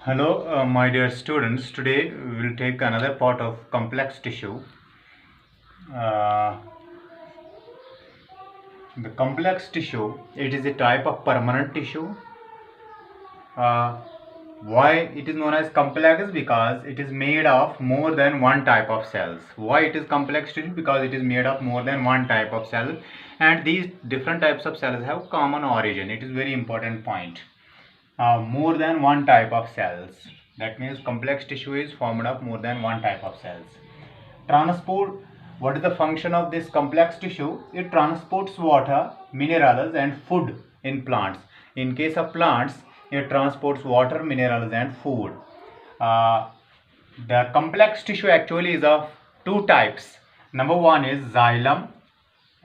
Hello, my dear students. Today we will take another part of complex tissue. Uh, the complex tissue, it is a type of permanent tissue. Uh, why it is known as complex? Because it is made of more than one type of cells. Why it is complex tissue? Because it is made of more than one type of cell, and these different types of cells have common origin. It is very important point. More than one type of cells. That means complex tissue is formed of more than one type of cells. Transport, what is the function of this complex tissue? It transports water, minerals and food in plants. In case of plants, it transports water, minerals and food. Uh, the complex tissue actually is of two types. Number one is xylem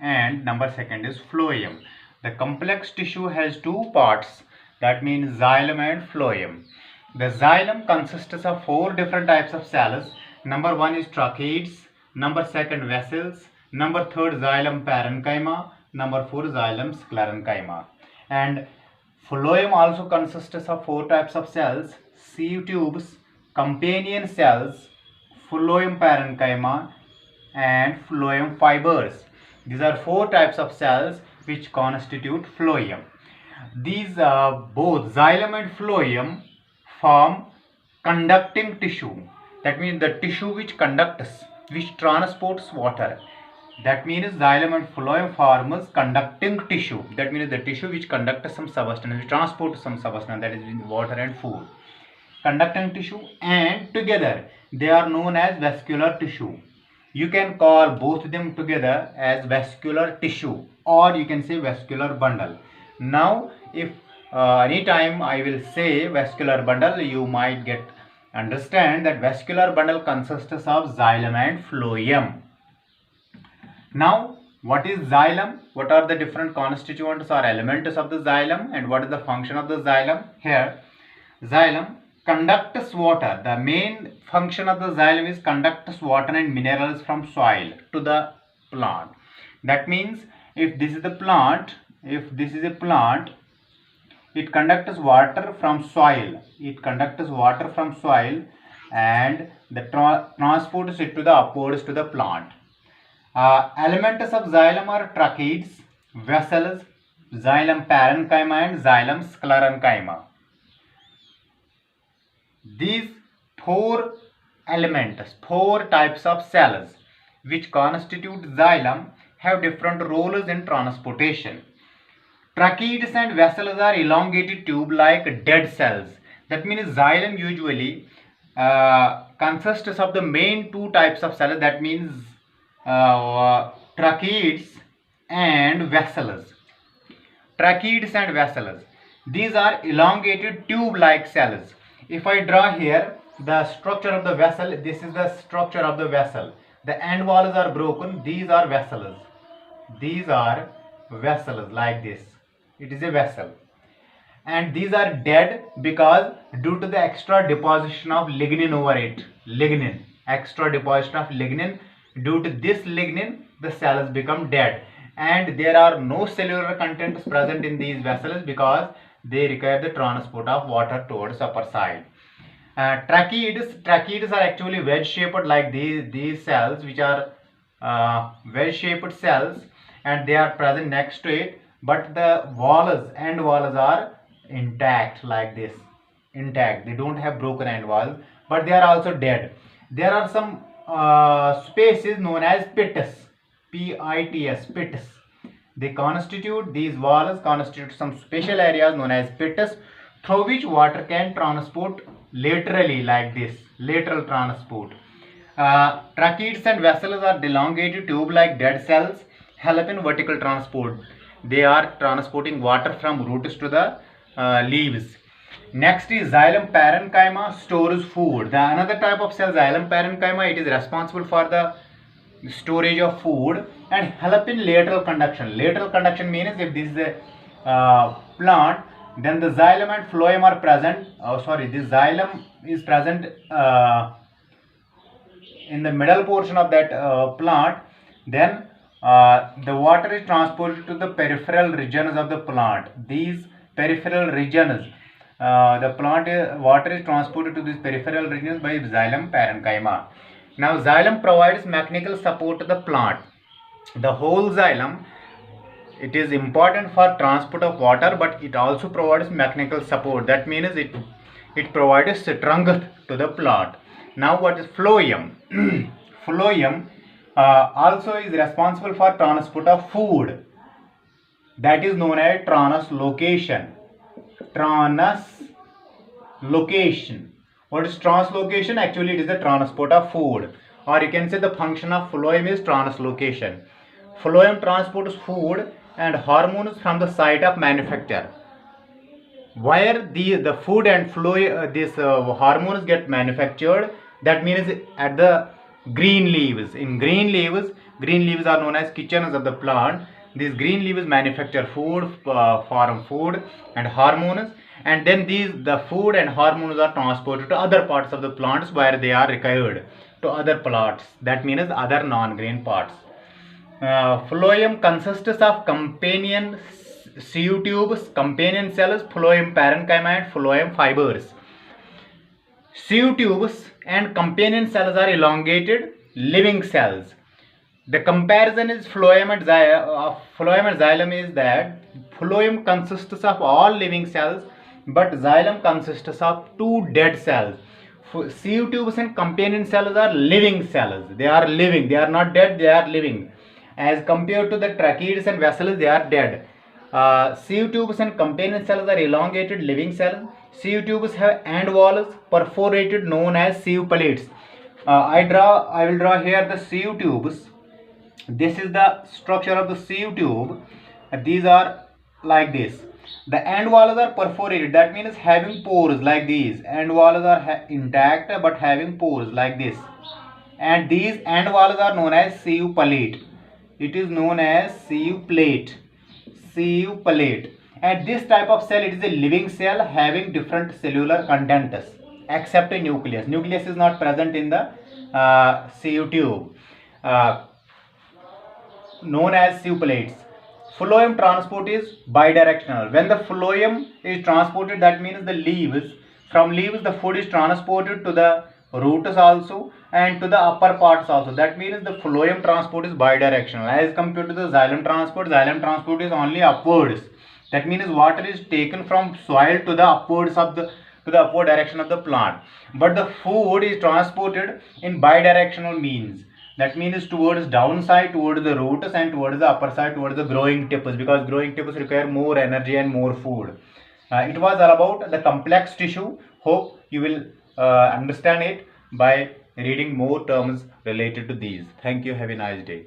and number second is phloem. The complex tissue has two parts, that means xylem and phloem. The xylem consists of four different types of cells. Number one is tracheids, number second vessels, number third xylem parenchyma, number four xylem sclerenchyma. And phloem also consists of four types of cells: sieve tubes, companion cells, phloem parenchyma and phloem fibers. These are four types of cells which constitute phloem. These both xylem and phloem form conducting tissue. That means the tissue which conducts, which transports water. That means xylem and phloem forms conducting tissue. That means the tissue which conducts some substance, which transports some substance, that is water and food. Conducting tissue, and together they are known as vascular tissue. You can call both them together as vascular tissue, or you can say vascular bundle. Now if anytime I will say vascular bundle, you might get understand that vascular bundle consists of xylem and phloem. Now what is xylem? What are the different constituents or elements of the xylem, and what is the function of the xylem? Here xylem conducts water. The main function of the xylem is conducts water and minerals from soil to the plant. That means if this is the plant, it conducts water from soil. It conducts water from soil and the transports it to the upwards to the plant. Elements of xylem are tracheids, vessels, xylem parenchyma and xylem sclerenchyma. These four elements, four types of cells which constitute xylem have different roles in transportation. Tracheids and vessels are elongated tube-like dead cells. That means xylem usually consists of the main two types of cells. That means tracheids and vessels. Tracheids and vessels. These are elongated tube-like cells. If I draw here the structure of the vessel, this is the structure of the vessel. The end walls are broken. These are vessels. These are vessels like this. It is a vessel. And these are dead because due to the extra deposition of lignin over it. Lignin. Extra deposition of lignin. Due to this lignin, the cells become dead. And there are no cellular contents present in these vessels because they require the transport of water towards upper side. Tracheids are actually wedge shaped like these cells, which are wedge shaped cells, and they are present next to it, but the end walls are intact like this, intact. They don't have broken end walls, but they are also dead. There are some spaces known as pits, pits, pits. These walls constitute some special areas known as pits through which water can transport laterally like this, lateral transport. Tracheids and vessels are elongated tube-like dead cells help in vertical transport. They are transporting water from roots to the leaves. Next is xylem parenchyma stores food. The another type of cell, xylem parenchyma, it is responsible for the storage of food and help in lateral conduction. Lateral conduction means if this is a plant, then the xylem and phloem are present. This xylem is present in the middle portion of that plant. Then the water is transported to the peripheral regions of the plant. These peripheral regions, The plant water is transported to these peripheral regions by xylem parenchyma. Now xylem provides mechanical support to the plant. The whole xylem, it is important for transport of water, but it also provides mechanical support. That means it provides strength to the plant. Now what is phloem? Phloem also is responsible for transport of food. That is known as translocation. Translocation. What is translocation? Actually, it is the transport of food, or you can say the function of phloem is translocation. Phloem transports food and hormones from the site of manufacture. Where the food and hormones get manufactured, that means at the green leaves. In green leaves are known as kitchens of the plant. These green leaves manufacture food, form food and hormones, and then the food and hormones are transported to other parts of the plants where they are required, to other plants. That means other non-green parts. Phloem consists of companion sieve tubes, companion cells, phloem parenchyma and phloem fibers. Sieve tubes and companion cells are elongated living cells. The comparison is phloem and xylem is that phloem consists of all living cells, but xylem consists of two dead cells. Sieve tubes and companion cells are living cells. They are living. They are not dead. They are living. As compared to the tracheids and vessels, they are dead. Sieve tubes and companion cells are elongated living cells. Sieve tubes have end walls perforated, known as sieve plates. I will draw here the sieve tubes. This is the structure of the sieve tube. These are like this. The end walls are perforated. That means having pores like these. End walls are intact but having pores like this. And these end walls are known as sieve plate. It is known as sieve plate. Sieve plate. And this type of cell, it is a living cell having different cellular contents except a nucleus. Nucleus is not present in the sieve tube. Known as sieve plates. Phloem transport is bidirectional. When the phloem is transported, that means from leaves the food is transported to the roots also and to the upper parts also. That means the phloem transport is bidirectional. As compared to the xylem transport is only upwards. That means water is taken from soil to the upwards of the upward direction of the plant. But the food is transported in bidirectional means. That means towards downside, towards the roots, and towards the upper side, towards the growing tips, because growing tips require more energy and more food. It was all about the complex tissue. Hope you will understand it by reading more terms related to these. Thank you. Have a nice day.